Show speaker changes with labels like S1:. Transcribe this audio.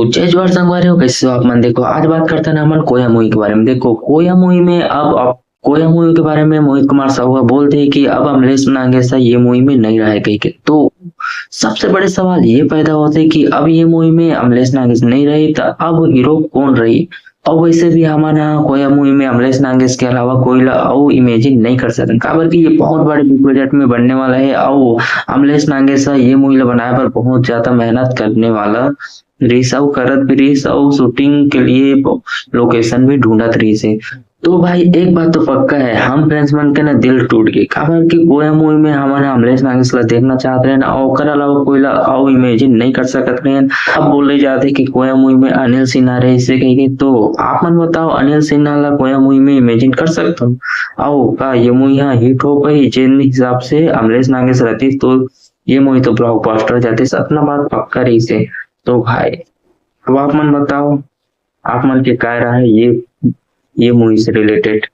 S1: जय संगवारी हो, कैसे हो आप मन। देखो आज बात करते हैं हमन कोया मूवी के बारे में। देखो कोया मूवी में अब कोया मूवी के बारे में मोहित कुमार साहू बोलते हैं कि अब अमलेश नागेसा ये मूवी में नहीं रहे कहीं के। तो सबसे बड़े सवाल ये पैदा होते हैं कि अब ये मूवी में अमलेश नागेश नहीं रही तो अब हीरो कौन रही। और वैसे भी हमारे यहाँ कोया मूवी में अमलेश नागेश के अलावा कोई और इमेजिन नहीं कर सकते, काबर कि ये बहुत बड़े बिग बजट में बनने वाला है। और अमलेश नागेश ये मूवी बनाए पर बहुत ज्यादा मेहनत करने वाला रीस और करत भी रीस और शूटिंग के लिए लोकेशन भी ढूंढत रही से। तो भाई एक बात तो पक्का है, हम फ्रेंड्स मन के ना दिल टूट गए, काबर कि कोया मूवी में हमारे अमलेश नागेश ला देखना चाहते हैं और ओकर अलावा कोई ला और इमेजिन नहीं कर सकत रहे। अब बोले जाते कि कोया मूवी में अनिल सिन्हा रहे इसे कहेंगे। तो आप मन बताओ अनिल सिन्हा ला कोया मूवी में इमेजिन कर सकते हो? आओ का ये मूवी यहाँ हिट हो गई जिन हिसाब से अमलेश नागेश रहती तो ये मूवी तो ब्लॉकबस्टर जाती, अपना बात पक्का रही से। तो भाई अब आप मन बताओ, आप मन के क्या राय है ये मूवी से रिलेटेड।